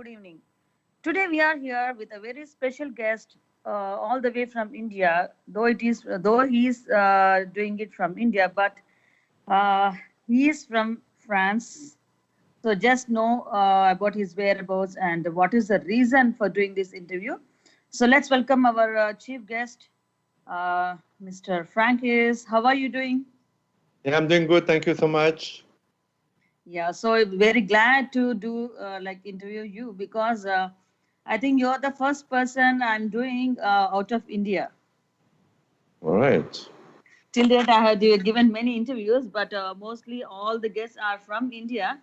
good evening. Today we are here with a very special guest, all the way from India. Though he is doing it from India, but uh, he is from France. So just know about his whereabouts and what is the reason for doing this interview. So let's welcome our chief guest, Mr. Francis. How are you doing? Yeah, I'm doing good. Thank you so much. Yeah, so very glad to do interview you because I think you're the first person I'm doing out of India. All right. Till date, I have given many interviews, but mostly all the guests are from India.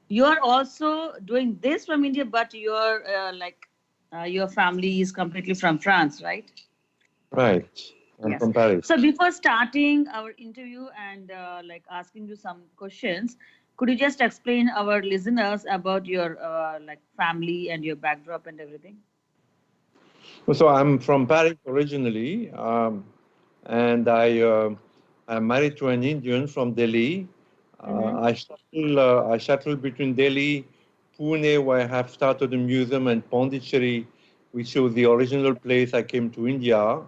You are also doing this from India, but your family is completely from France, right? Right. I'm Yes. from Paris. So before starting our interview and asking you some questions, could you just explain our listeners about your family and your backdrop and everything? So I'm from Paris originally, and I'm married to an Indian from Delhi. Mm-hmm. I shuttle between Delhi, Pune, where I have started a museum, and Pondicherry, which was the original place I came to India.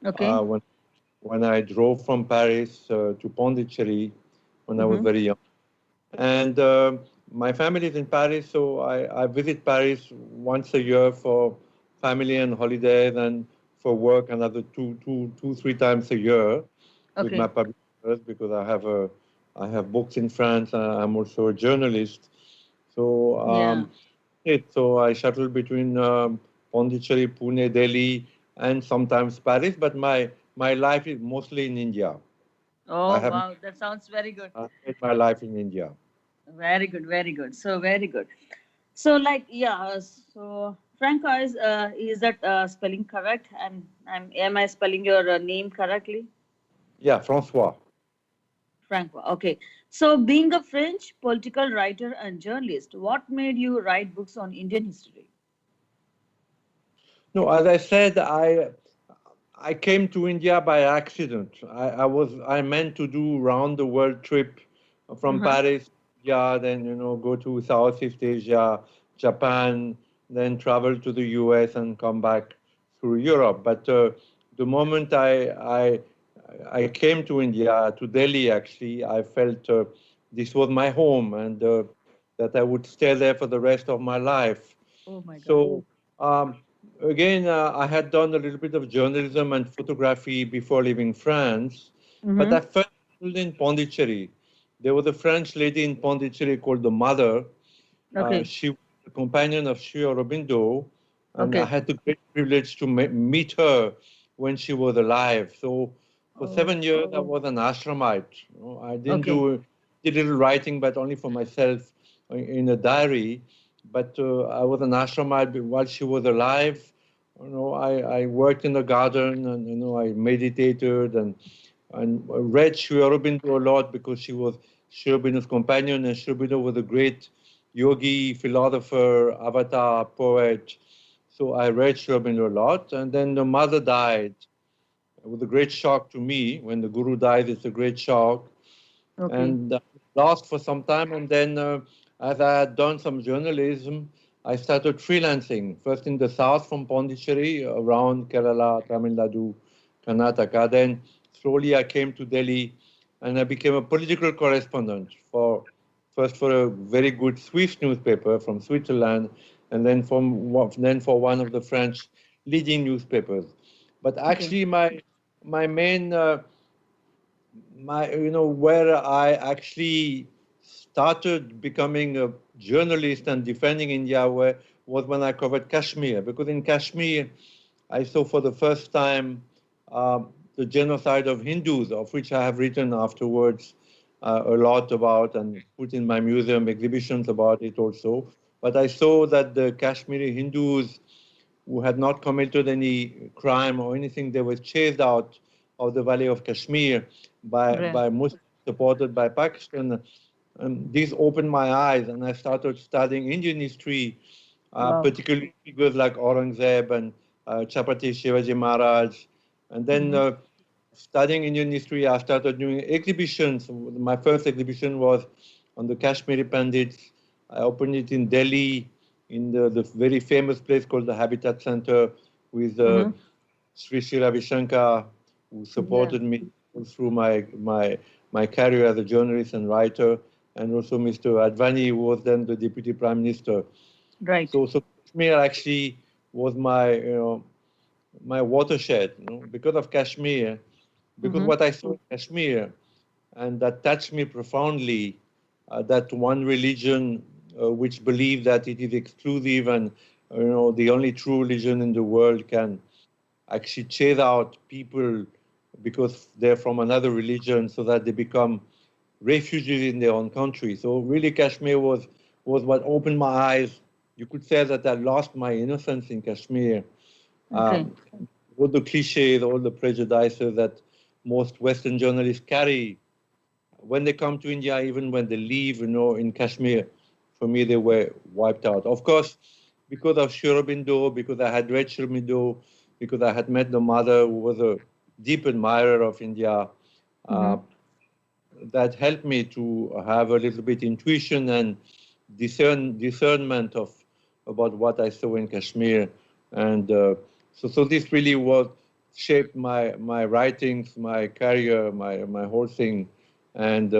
Okay. Uh, when when I drove from Paris to Pondicherry when I was Mm-hmm. very young. And my family is in Paris, so I visit Paris once a year for family and holidays, and for work another three times a year with my Okay. publishers, because I have books in France. I'm also a journalist, so Yeah. so I shuttle between Pondicherry, Pune, Delhi, and sometimes Paris. But my life is mostly in India. I Oh have wow, that sounds very good. made my life in India. Very good. Very good. So very good. So yeah. So Franca is that spelling correct? Am I spelling your name correctly? Yeah, Francois. Francois. Okay. So, being a French political writer and journalist, what made you write books on Indian history? No, as I said, I came to India by accident. I meant to do round the world trip from Uh-huh. Paris, yeah, then go to Southeast Asia, Japan, then travel to the US and come back through Europe. But the moment I came to India, to Delhi actually, I felt this was my home, and that I would stay there for the rest of my life. Oh my God. So again, I had done a little bit of journalism and photography before leaving France, but Mm-hmm. I felt in Pondicherry. There was a French lady in Pondicherry called the Mother. Okay. She was the companion of Sri Aurobindo, and I Okay. had the great privilege to meet her when she was alive. So for Oh. 7 years, I was an ashramite. I didn't Okay. did little writing, but only for myself in a diary. But I was an ashramite while she was alive. I worked in the garden, and I meditated and read Sri Aurobindo a lot, because she was Sri Aurobindo's companion, and Sri Aurobindo was a great yogi, philosopher, avatar, poet. So I read Sri Aurobindo a lot, and then the mother died. It was a great shock to me. When the guru dies, it's a great shock. Okay. And lost for some time, and then as I had done some journalism, I started freelancing, first in the south from Pondicherry, around Kerala, Tamil Nadu, Karnataka. Then slowly I came to Delhi, and I became a political correspondent first for a very good Swiss newspaper from Switzerland, and then for one of the French leading newspapers. But Okay. actually, my main where I actually started becoming a journalist and defending India was when I covered Kashmir, because in Kashmir I saw for the first time the genocide of Hindus, of which I have written afterwards a lot about, and put in my museum exhibitions about it also. But I saw that the Kashmiri Hindus who had not committed any crime or anything, they were chased out of the Valley of Kashmir Right. by Muslims supported by Pakistan. And this opened my eyes, and I started studying Indian history, Wow. particularly figures like Aurangzeb and Chhatrapati Shivaji Maharaj. And then Mm-hmm. studying Indian history, I started doing exhibitions. My first exhibition was on the Kashmiri Pandits. I opened it in Delhi, in the very famous place called the Habitat Center with Sri Sri Ravi Shankar, who supported me through my career as a journalist and writer, and also Mr. Advani, who was then the Deputy Prime Minister. Right. So Kashmir actually was my my watershed, because of Kashmir, because what I saw in Kashmir, and that touched me profoundly, that one religion which believed that it is exclusive and the only true religion in the world can actually chase out people because they're from another religion so that they become refugees in their own country. So really Kashmir was what opened my eyes. You could say that I lost my innocence in Kashmir. All the cliches, all the prejudices that most Western journalists carry when they come to India, even when they leave, in Kashmir, for me, they were wiped out. Of course, because of Sri Aurobindo, because I had read Sri Aurobindo, because I had met the mother who was a deep admirer of India, that helped me to have a little bit intuition and discernment about what I saw in Kashmir. And so this really shaped my writings, my career, my whole thing. And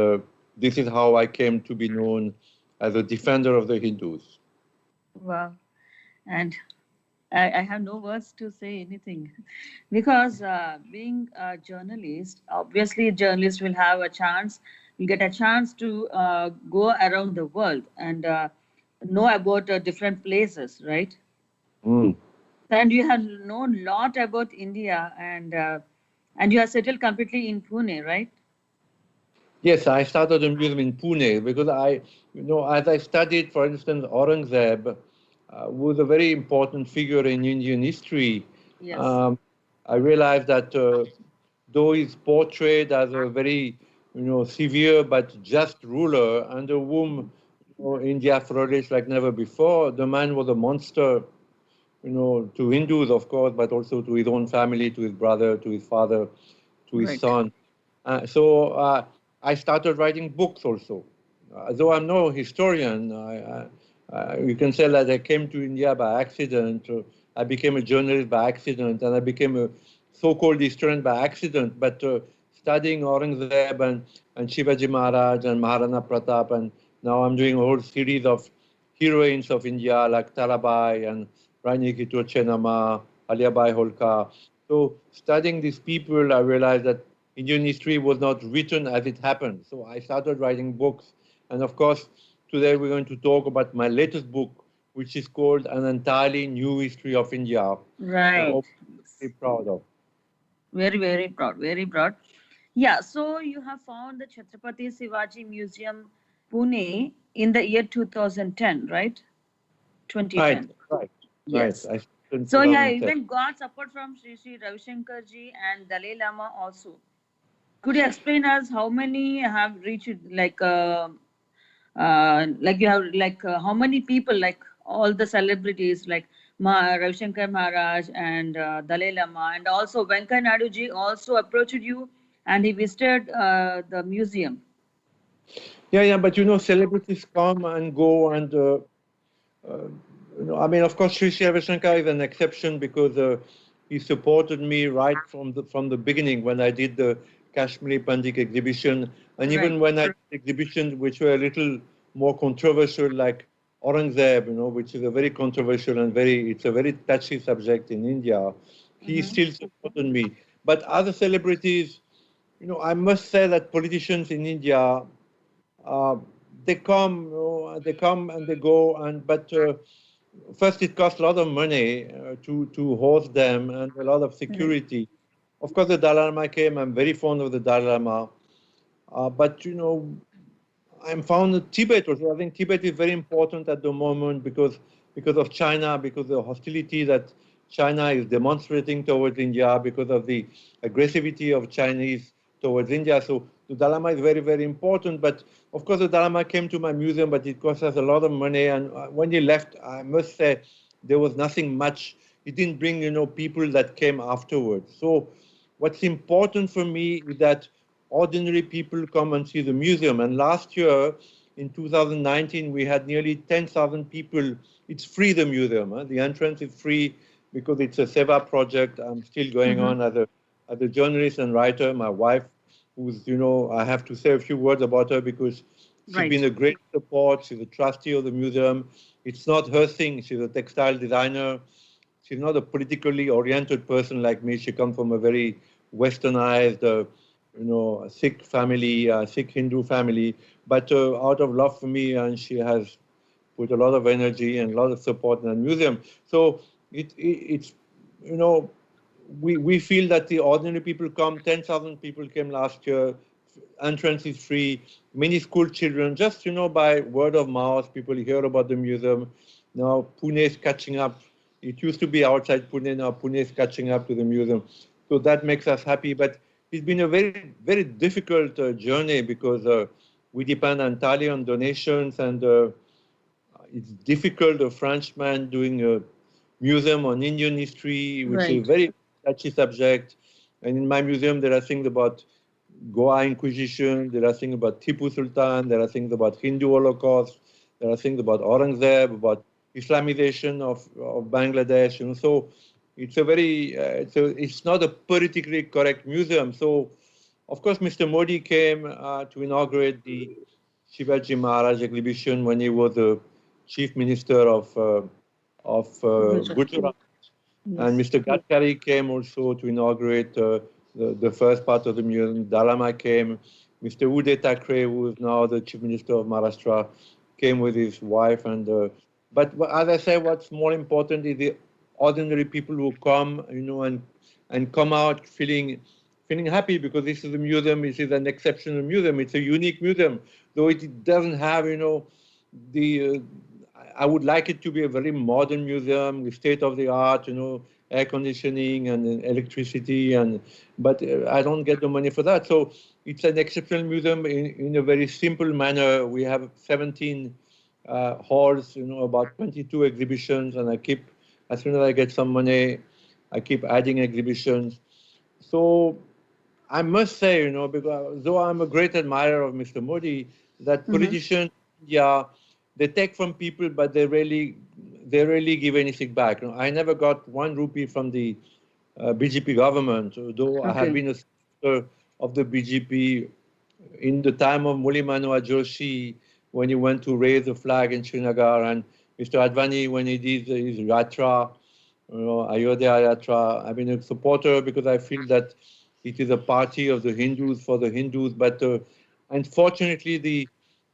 this is how I came to be known as a defender of the Hindus. Wow. And I have no words to say anything because being a journalist, obviously, journalists will have a chance, will get a chance to go around the world and know about different places, right? And you have known a lot about India, and you are settled completely in Pune, right? Yes, I started a museum in Pune because as I studied, for instance, Aurangzeb was a very important figure in Indian history. Yes. I realized that though he's portrayed as a very, severe but just ruler under whom India flourished like never before, the man was a monster, to Hindus, of course, but also to his own family, to his brother, to his father, to his son. So I started writing books also. Though I'm no historian, you can say that I came to India by accident. I became a journalist by accident, and I became a so-called historian by accident. But studying Aurangzeb and Shivaji Maharaj and Maharana Pratap, and now I'm doing a whole series of heroines of India like Tarabai and Rani Kito Chenama, Aliabai Holkar. So studying these people, I realized that Indian history was not written as it happened. So I started writing books. And of course, today we're going to talk about my latest book, which is called An Entirely New History of India. Right. I'm very proud of. Very, very proud. Very proud. Yeah. So you have found the Chhatrapati Shivaji Museum, Pune, in the year 2010, right? 2010. Right. Yes. Right. So yeah, even got support from Sri Sri Ravi Shankar ji and Dalai Lama also. Could you explain us how many have reached you have how many people, like all the celebrities like Ravi Shankar Maharaj and Dalai Lama, and also Venkaiah Naidu ji also approached you and he visited the museum. Yeah, but celebrities come and go, and I mean, of course, Sri Sri Ravi Shankar is an exception because he supported me right from the beginning when I did the Kashmiri Pandit exhibition, and even when I did exhibitions which were a little more controversial, like Aurangzeb, which is a very controversial and it's a very touchy subject in India, he still supported me. But other celebrities, I must say that politicians in India, they come and they go, but first it costs a lot of money to host them and a lot of security. Of course, the Dalai Lama came. I'm very fond of the Dalai Lama, but I'm found in Tibet also. I think Tibet is very important at the moment because of China, because of the hostility that China is demonstrating towards India, because of the aggressivity of Chinese towards India. So the Dalai Lama is very, very important. But of course, the Dalai Lama came to my museum, but it cost us a lot of money. And when he left, I must say, there was nothing much. He didn't bring, people that came afterwards. So what's important for me is that ordinary people come and see the museum. And last year, in 2019, we had nearly 10,000 people. It's free, the museum. Huh? The entrance is free because it's a Seva project. I'm still going on as a journalist and writer. My wife, who's, I have to say a few words about her because she's been a great support. She's a trustee of the museum. It's not her thing. She's a textile designer. She's not a politically oriented person like me. She comes from a very westernized, Sikh family, Sikh Hindu family. But out of love for me, and she has put a lot of energy and a lot of support in the museum. So it's, we feel that the ordinary people come. 10,000 people came last year. Entrance is free. Many school children, just by word of mouth, people hear about the museum. Now Pune is catching up. It used to be outside Pune. Now Pune is catching up to the museum. So that makes us happy. But it's been a very, very difficult journey because we depend entirely on donations, and it's difficult. A Frenchman doing a museum on Indian history, which is a very touchy subject. And in my museum, there are things about Goa Inquisition, there are things about Tipu Sultan, there are things about Hindu Holocaust, there are things about Aurangzeb, about Islamization of Bangladesh. So it's a very, it's not a politically correct museum. So, of course, Mr. Modi came to inaugurate the Shivaji Maharaj exhibition when he was the chief minister of Gujarat. And Mr. Gatkari came also to inaugurate the first part of the museum. Dalama came. Mr. Uday Thackeray, who is now the chief minister of Maharashtra, came with his wife. But as I say, what's more important is the ordinary people who come, and come out feeling happy because this is a museum. This is an exceptional museum. It's a unique museum, though it doesn't have, the. I would like it to be a very modern museum with state-of-the-art, air conditioning and electricity, but I don't get the money for that. So it's an exceptional museum in a very simple manner. We have 17 halls, about 22 exhibitions, and as soon as I get some money, I keep adding exhibitions. So I must say, because though I'm a great admirer of Mr. Modi, that politicians, they take from people, but they rarely give anything back. I never got 1 rupee from the BJP government, though I have been a supporter of the BJP in the time of Murli Manohar Joshi, when he went to raise the flag in Srinagar, and Mr. Advani when he did his yatra, Ayodhya yatra. I've been a supporter because I feel that it is a party of the Hindus for the Hindus, but unfortunately the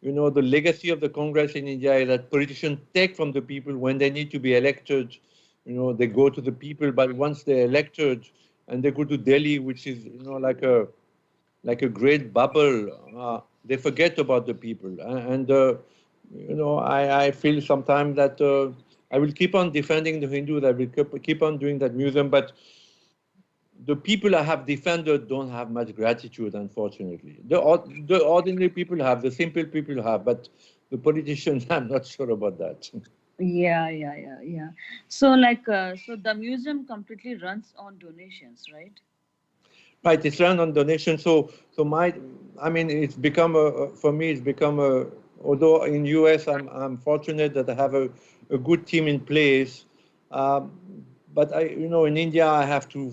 legacy of the Congress in India is that politicians take from the people when they need to be elected. They go to the people, but once they're elected and they go to Delhi, which is, like a great bubble, they forget about the people. I feel sometimes that I will keep on defending the Hindus. I will keep on doing that museum, but the people I have defended don't have much gratitude, unfortunately. The ordinary people have, the simple people have, but the politicians, I'm not sure about that. Yeah. So, so the museum completely runs on donations, right? Right, it's run on donations. So it's become for me, it's become although in US, I'm fortunate that I have a good team in place. But in India, I have to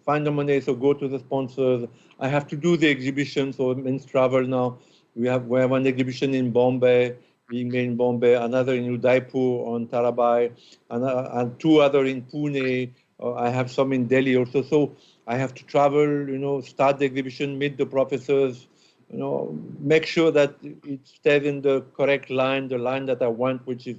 find the money, so go to the sponsors. I have to do the exhibition, so it means travel now. We have 1 exhibition in Bombay, being made in Bombay, another in Udaipur on Tarabai, and 2 other in Pune. I have some in Delhi also. So I have to travel, start the exhibition, meet the professors, make sure that it stays in the correct line, the line that I want, which is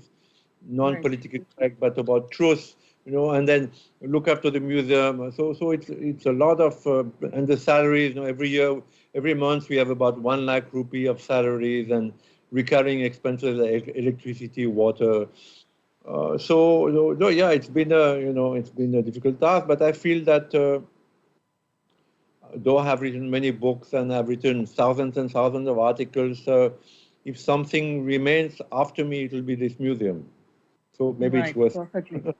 non-politically correct, but about truth. And then look after the museum. So it's a lot of, and the salaries, every month we have about 1 lakh rupee of salaries and recurring expenses like electricity, water. It's been a difficult task, but I feel that though I have written many books and I've written thousands and thousands of articles, if something remains after me, it will be this museum. So maybe it's worth. Perfectly.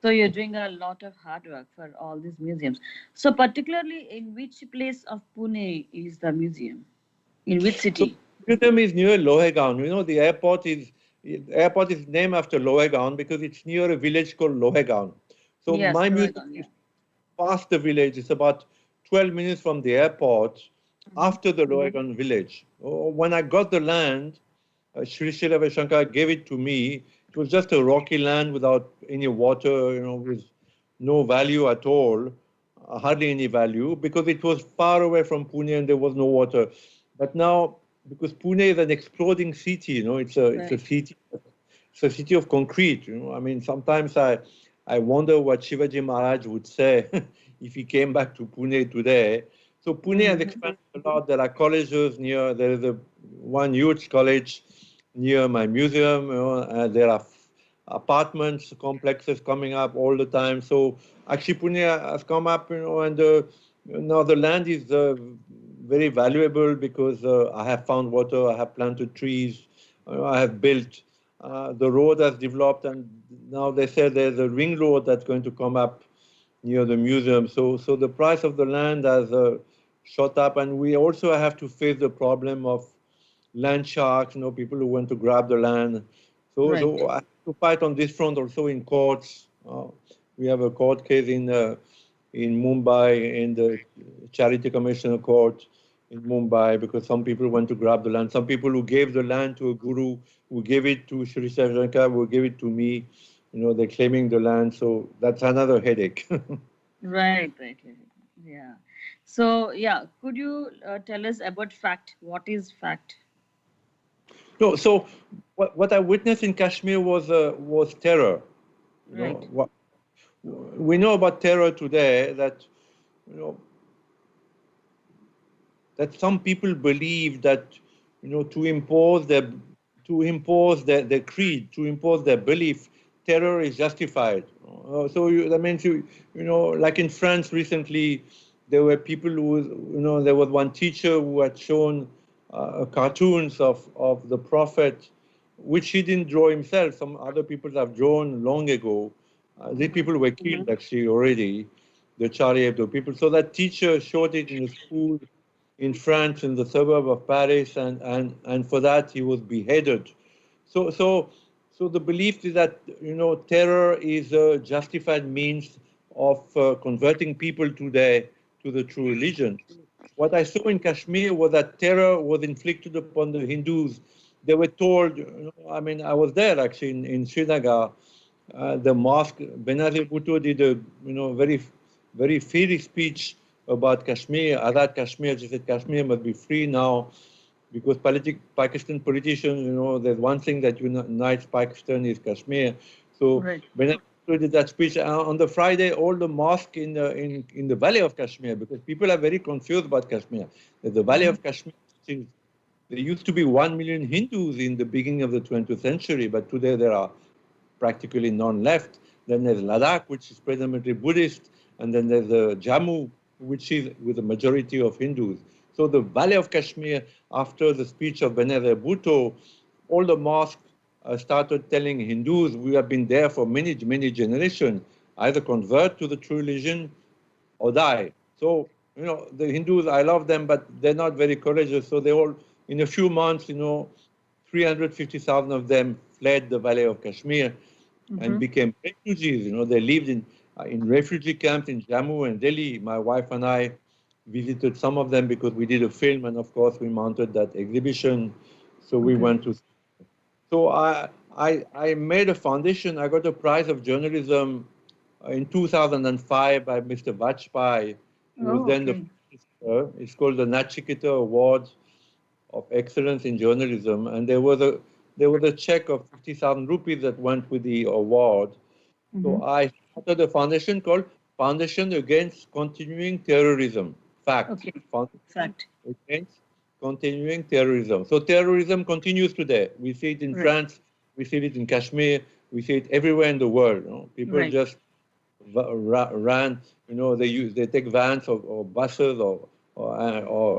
So you're doing a lot of hard work for all these museums. So particularly in which place of Pune is the museum? In which city? museum is near Lohegaon. The airport is named after Lohegaon because it's near a village called Lohegaun. So Yes, my museum Loegon, is yeah. past the village. It's about 12 minutes from the airport Mhm. after the Lohegaun village. Oh, when I got the land, Sri Srila Shankar gave it to me. It was just a rocky land without any water, with no value at all, hardly any value, because it was far away from Pune and there was no water. But now, because Pune is an exploding city, it's a Right. city, it's a city of concrete. I mean, sometimes I wonder what Shivaji Maharaj would say if he came back to Pune today. So Pune has Mhm. expanded a lot. There are colleges near. There is one huge college near my museum. There are apartments complexes coming up all the time. So actually, Pune has come up, and now the land is very valuable because I have found water, I have planted trees, I have built. The road has developed, and now they say there's a ring road that's going to come up near the museum. So the price of the land has shot up, and we also have to face the problem of land sharks, people who want to grab the land. Right. So I have to fight on this front also in courts. We have a court case in Mumbai, in the Charity Commissioner Court in Mumbai, because some people want to grab the land. Some people who gave the land to a guru, who gave it to Sri Srivastava, who gave it to me, they're claiming the land. So that's another headache. Right, right, right. Yeah. So, yeah, could you tell us about fact? What is fact? No, so what I witnessed in Kashmir was terror. You know, Right. what, we know about terror today that you know that some people believe that to impose their creed, to impose their belief, terror is justified. That means like in France recently, there were people there was one teacher who had shown cartoons of the prophet, which he didn't draw himself. Some other people have drawn long ago. These Mm-hmm. people were killed actually already, the Charlie Hebdo people. So that teacher showed it in a school in France, in the suburb of Paris, and for that he was beheaded. So, so, so the belief is that terror is a justified means of converting people to the true religion. What I saw in Kashmir was that terror was inflicted upon the Hindus. They were told, I mean, I was there actually in Srinagar. The mosque, Benazir Bhutto did a very very fiery speech about Kashmir, Azad Kashmir. She said Kashmir must be free now because Pakistan politicians, there's one thing that unites Pakistan is Kashmir. So Right. Benazir Bhutto did that speech on the Friday. All the mosque in the valley of Kashmir, because people are very confused about Kashmir. That the valley Mm-hmm. of Kashmir is there used to be 1 million Hindus in the beginning of the 20th century, but today there are practically none left. Then there's Ladakh, which is predominantly Buddhist, and then there's Jammu, which is with a majority of Hindus. So the Valley of Kashmir, after the speech of Benazir Bhutto, all the mosques started telling Hindus, we have been there for many, many generations, either convert to the true religion or die. So, the Hindus, I love them, but they're not very courageous. So they all, in a few months, 350,000 of them fled the Valley of Kashmir and Mm-hmm. became refugees. They lived in refugee camps in Jammu and Delhi. My wife and I visited some of them because we did a film, and of course we mounted that exhibition. So we Okay. went to. So I made a foundation. I got a prize of journalism in 2005 by Mr. Vajpayee, who was Oh, then the okay. Prime Minister. It's called the Nachiketa Award of Excellence in Journalism, and there was a check of 50,000 rupees that went with the award. Mm-hmm. So I started a foundation called Foundation Against Continuing Terrorism. Fact. Okay. Foundation Fact. Against Continuing Terrorism. So terrorism continues today. We see it in Right. France, we see it in Kashmir, we see it everywhere in the world. People Right. just ran, they take vans or buses or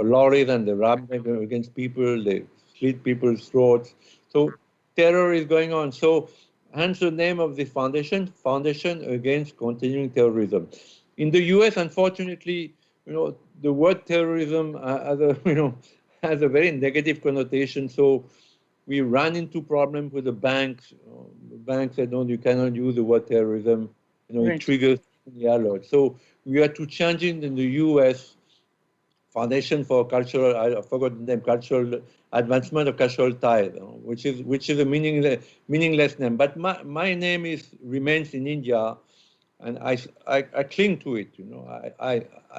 lorries and they ram them against people, they slit people's throats. So terror is going on. So hence the name of the foundation, Foundation Against Continuing Terrorism. In the US, unfortunately, the word terrorism has a very negative connotation. So we ran into problems with the banks. The bank said, no, you cannot use the word terrorism. It Right. triggers the alert. So we had to change it in the U.S. Foundation for Cultural, I forgot the name, Cultural Advancement of Cultural Ties, which is a meaningless name. But my name remains in India, and I cling to it.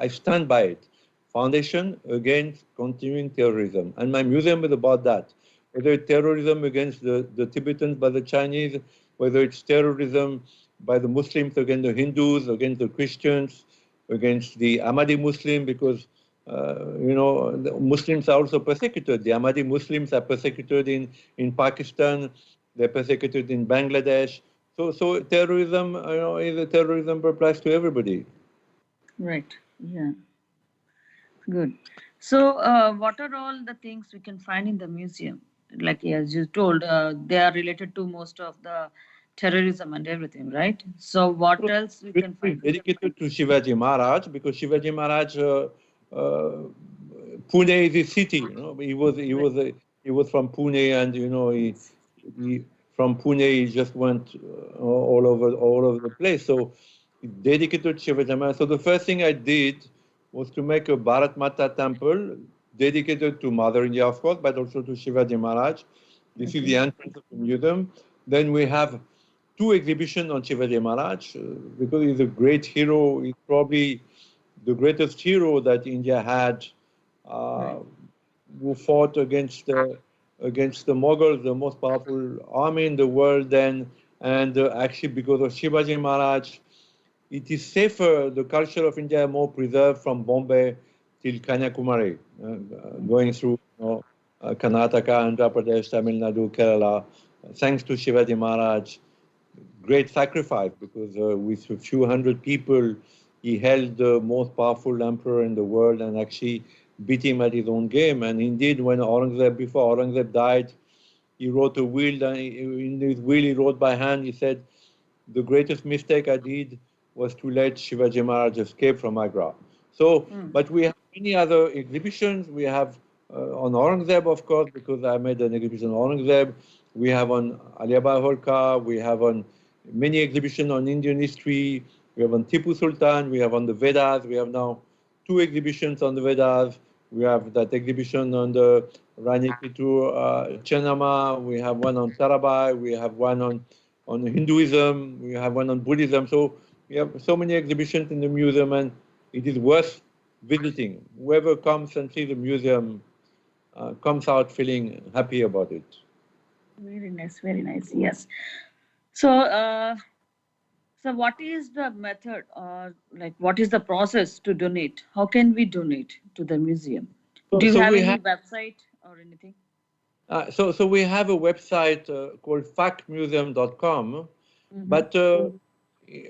I stand by it. Foundation Against Continuing Terrorism, and my museum is about that. Whether it's terrorism against the Tibetans by the Chinese, whether it's terrorism by the Muslims against the Hindus, against the Christians, against the Ahmadi Muslim, because the Muslims are also persecuted. The Ahmadi Muslims are persecuted in Pakistan. They're persecuted in Bangladesh. So terrorism, is a terrorism that applies to everybody. Right. Yeah. Good. So, what are all the things we can find in the museum? Like as you told, they are related to most of the terrorism and everything, right? So, what So else we it's can find? dedicated to Shivaji Maharaj, because Shivaji Maharaj, Pune is his city. He was from Pune, and he from Pune he just went all over the place. So it's dedicated to Shivaji Maharaj. So the first thing I did was to make a Bharat Mata temple dedicated to Mother India, of course, but also to Shivaji Maharaj. This is the Okay. entrance of the museum. Then we have two exhibitions on Shivaji Maharaj, because he's a great hero. He's probably the greatest hero that India had, uh, Right. who fought against the Mughals, the most powerful army in the world then. And actually, because of Shivaji Maharaj, it is safer. The culture of India is more preserved from Bombay till Kanyakumari, going through Karnataka, Andhra Pradesh, Tamil Nadu, Kerala, thanks to Shivaji Maharaj. Great sacrifice, because with a few hundred people, he held the most powerful emperor in the world and actually beat him at his own game. And indeed, before Aurangzeb died, he wrote a will, and in his will he wrote by hand, he said, the greatest mistake I did was to let Shivaji Maharaj escape from Agra. So, Mm. but we have many other exhibitions. We have on Aurangzeb, of course, because I made an exhibition on Aurangzeb. We have on Alibai Holkar. We have on many exhibitions on Indian history. We have on Tipu Sultan. We have on the Vedas. We have now two exhibitions on the Vedas. We have that exhibition on the Rani Kitu Chenama. We have one on Tarabai. We have one on Hinduism. We have one on Buddhism. So we have so many exhibitions in the museum, and it is worth visiting. Whoever comes and sees the museum comes out feeling happy about it. Very nice. Very nice. Yes. So, so what is the method, or like what is the process to donate? How can we donate to the museum? So, Do you so have we any have website or anything? so we have a website called factmuseum.com, Mm-hmm. but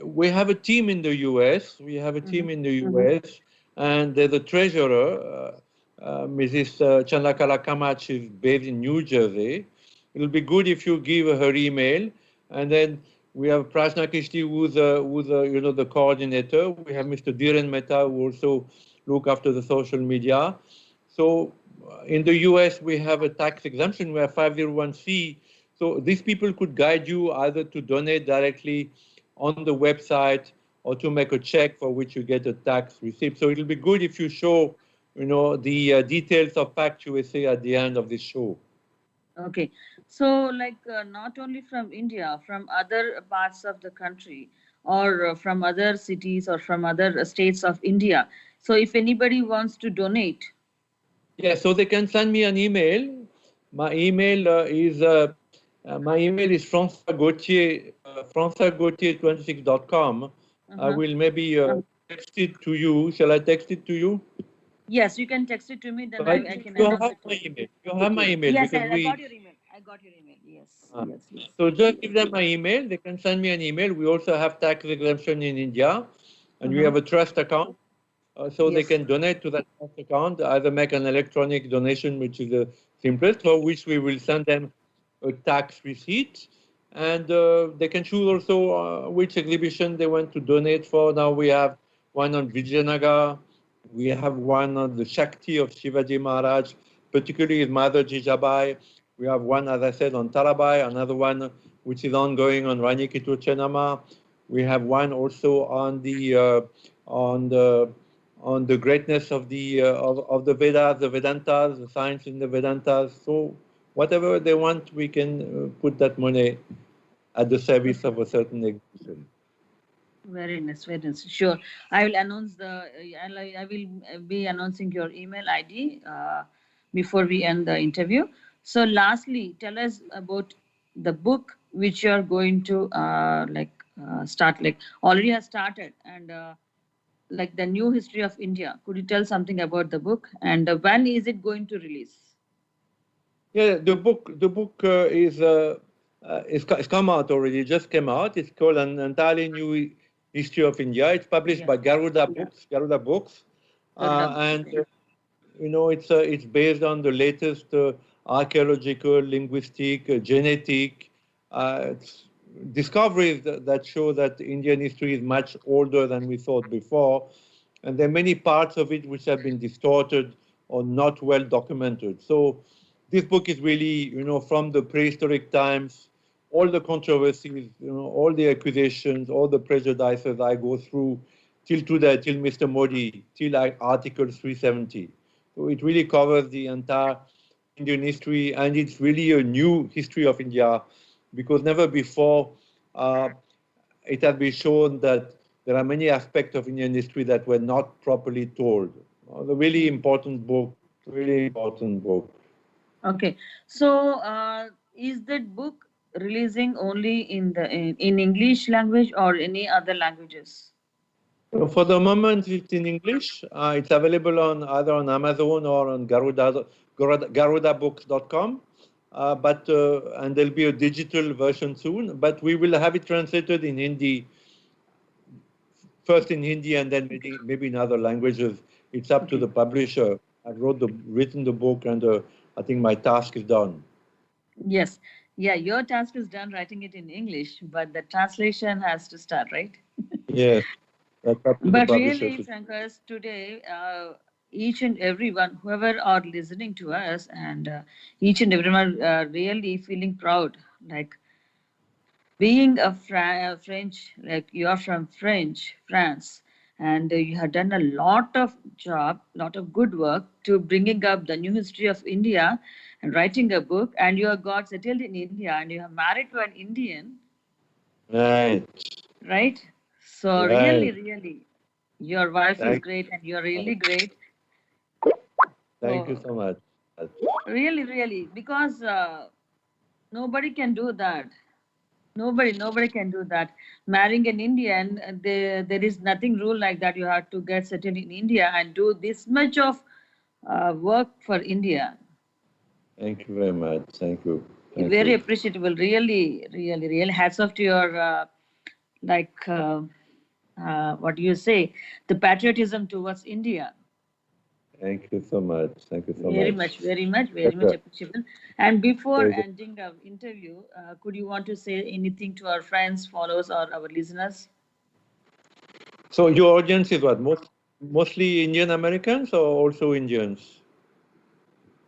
we have a team in the U.S. We have a Mm-hmm. team in the U.S. And there's a treasurer, Mrs. Chandakala Kamach, is based in New Jersey. It'll be good if you give her email, and then we have Prashna Kishti, who's the coordinator. We have Mr. Dhiren Mehta, who also look after the social media. So in the US, we have a tax exemption. We have 501c. So these people could guide you either to donate directly on the website or to make a check for which you get a tax receipt. So it'll be good if you show, the details of Fact USA at the end of this show. Okay. So, like, not only from India, from other parts of the country, or from other cities, or from other states of India. So, if anybody wants to donate, Yeah, so they can send me an email. My email is Francois Gautier, francoisgautier26.com. I uh-huh. will maybe text it to you. Shall I text it to you? Yes, you can text it to me, then So I can you announce have it to my you. email. You have my email Yes, because I got your email. I got your email. Yes, uh, yes, yes. so just give them my email. They can send me an email. We also have tax exemption in India, and we Uh-huh. have a trust account. So they Yes. can donate to that trust account, either make an electronic donation, which is the simplest, for which we will send them a tax receipt. And they can choose also which exhibition they want to donate for. Now we have one on Vijayanagar, we have one on the Shakti of Shivaji Maharaj, particularly with Mother Jijabai. We have one, as I said, on Tarabai, another one which is ongoing on Rani Kitur Chenama. We have one also on the greatness of the Vedas, the Vedantas, the science in the Vedantas. So whatever they want, we can put that money at the service of a certain exhibition. Very nice, very nice. Sure, I will announce I will be announcing your email ID before we end the interview. So, lastly, tell us about the book which you are going to start. Like already has started, and like the new history of India. Could you tell something about the book and when is it going to release? Yeah, the book is come out already. It just came out. It's called An Entirely New History of India. It's published by Garuda Books. Garuda Books, and it's based on the latest archaeological, linguistic, genetic discoveries that show that Indian history is much older than we thought before, and there are many parts of it which have been distorted or not well documented. So this book is really, from the prehistoric times, all the controversies, all the accusations, all the prejudices I go through till today, till Mr. Modi, till Article 370. So it really covers the entire Indian history, and it's really a new history of India, because never before it has been shown that there are many aspects of Indian history that were not properly told. A really important book, really important book. Okay, so is that book releasing only in English language or any other languages? So for the moment, it's in English. It's available on either on Amazon or on garudabooks.com. And there'll be a digital version soon. But we will have it translated in Hindi, first in Hindi and then maybe in other languages. It's up to the publisher. I've written the book, and I think my task is done. Yes. Yeah, your task is done writing it in English, but the translation has to start, right? Yes, that's up to the But publisher. really, Francois, today, each and everyone, whoever are listening to us, and each and everyone really feeling proud, like being a French, like you are from France, and you have done a lot of job, lot of good work to bringing up the new history of India and writing a book, and you have got settled in India, and you have married to an Indian, Right. right? So Right. really, your wife is great, and you're really great. Thank you So so much. really, because nobody can do that. Nobody can do that. Marrying an Indian, there is nothing rule like that. You have to get settled in India and do this much of work for India. Thank you very much. Thank you. Thank Very you. appreciable. Really. Hats off to your what do you say? The patriotism towards India. Thank you so much. Thank you so Very much. much, very much, very much Pleasure. appreciable. And before Very good. ending the interview, could you want to say anything to our friends, followers, or our listeners? So your audience is what? Mostly Indian Americans or also Indians?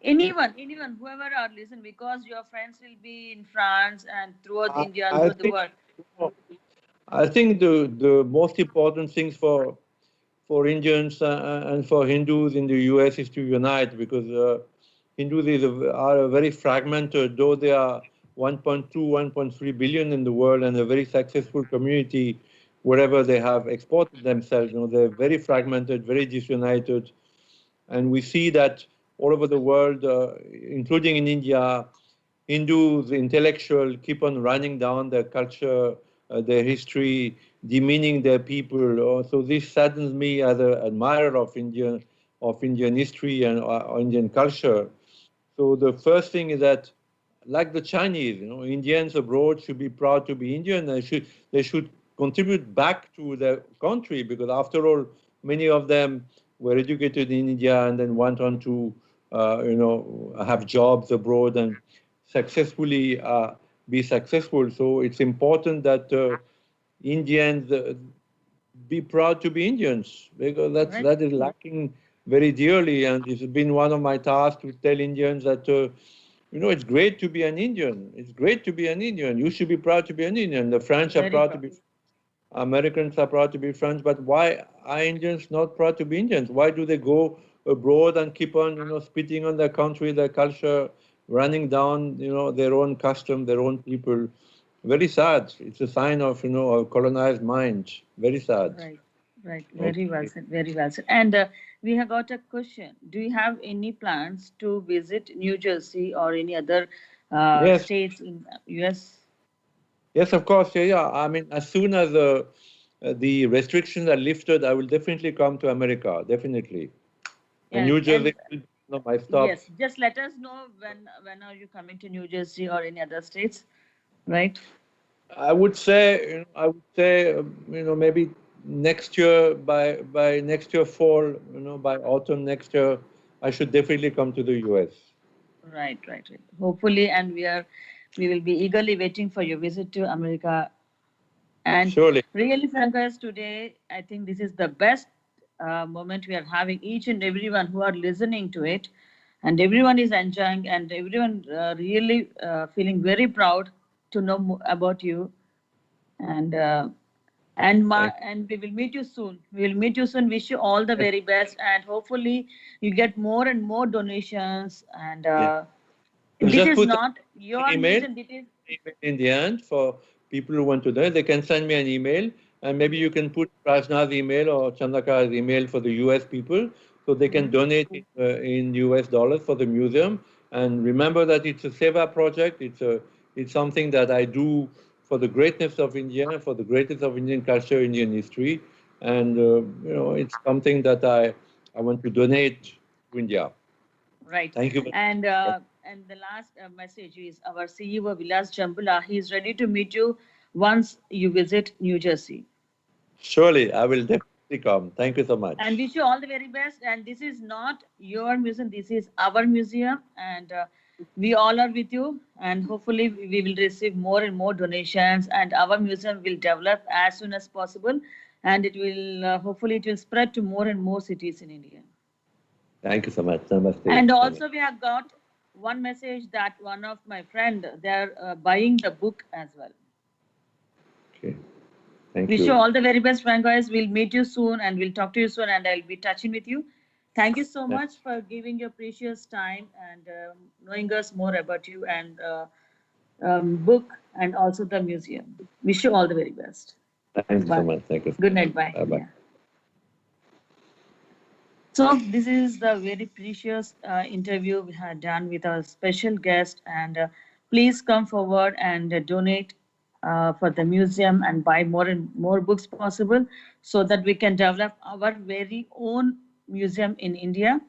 Anyone, whoever are listening, because your friends will be in France and throughout India and I throughout the think world. I think the most important things for Indians and for Hindus in the US is to unite, because Hindus are very fragmented, though they are 1.2, 1.3 billion in the world and a very successful community wherever they have exported themselves. They're very fragmented, very disunited. And we see that all over the world, including in India, Hindus, intellectuals, keep on running down their culture, their history, demeaning their people. So this saddens me as an admirer of Indian history and Indian culture. So the first thing is that, like the Chinese, Indians abroad should be proud to be Indian. They should contribute back to their country, because after all, many of them were educated in India and then went on to, have jobs abroad and successfully be successful. So it's important that Indians be proud to be Indians, because that is lacking very dearly, and it's been one of my tasks to tell Indians that, it's great to be an Indian. It's great to be an Indian. You should be proud to be an Indian. The French are Very proud to proud. be Americans are proud to be French, but why are Indians not proud to be Indians? Why do they go abroad and keep on, spitting on their country, their culture, running down, their own custom, their own people? Very sad. It's a sign of, a colonized mind. Very sad. Right, right. Very well Okay. said. Very well said. And we have got a question. Do you have any plans to visit New Jersey or any other Yes, states in US? yes, of course. Yeah, yeah. I mean, as soon as the restrictions are lifted, I will definitely come to America. Definitely. And New Jersey And will be one of my stops. yes, just let us know when are you coming to New Jersey or any other states, right? I would say, maybe next year by next year fall, by autumn next year, I should definitely come to the US. Right, right, right. Hopefully, and we will be eagerly waiting for your visit to America. And Surely. really, Francois, today I think this is the best moment we are having. Each and everyone who are listening to it, and everyone is enjoying, and everyone really feeling very proud to know about you. And Thank and we will meet you soon. We will meet you soon. Wish you all the you. very best, and hopefully you get more and more donations. And Yeah. We'll this just is put an not your email museum. This is in the end for people who want to know. They can send me an email, and maybe you yes. can put Prajna's email or Chandaka's email for the US people, so they can Mhm. donate in US dollars for the museum. And remember that it's a Seva project. It's something that I do for the greatness of India, for the greatness of Indian culture, Indian history, and it's something that I want to donate to India. Right. Thank you very much. And the last message is our CEO Vilas Jambula. He is ready to meet you once you visit New Jersey. Surely, I will definitely come. Thank you so And much. wish you all the very best. And this is not your museum, this is our museum. And we all are with you. And hopefully, we will receive more and more donations. And our museum will develop as soon as possible. And it will, hopefully, it will spread to more and more cities in India. Thank you so much. Namaste. And Namaste. also, we have got one message that one of my friend, they are buying the book as well. Okay. Thank Wish you you. all the very best, Francois. We'll meet you soon and we'll talk to you soon and I'll be touching with you. Thank you so Yeah. much for giving your precious time and knowing us more about you and book and also the museum. Wish you all the very best. Thank you so Bye. much. Thank you so Good much. night. Bye. Bye bye. Yeah. So this is the very precious interview we had done with our special guest, and please come forward and donate for the museum and buy more and more books possible, so that we can develop our very own museum in India.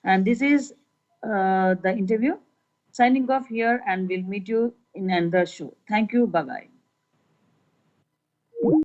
And this is the interview. Signing off here, and we'll meet you in another show. Thank you. Bye bye.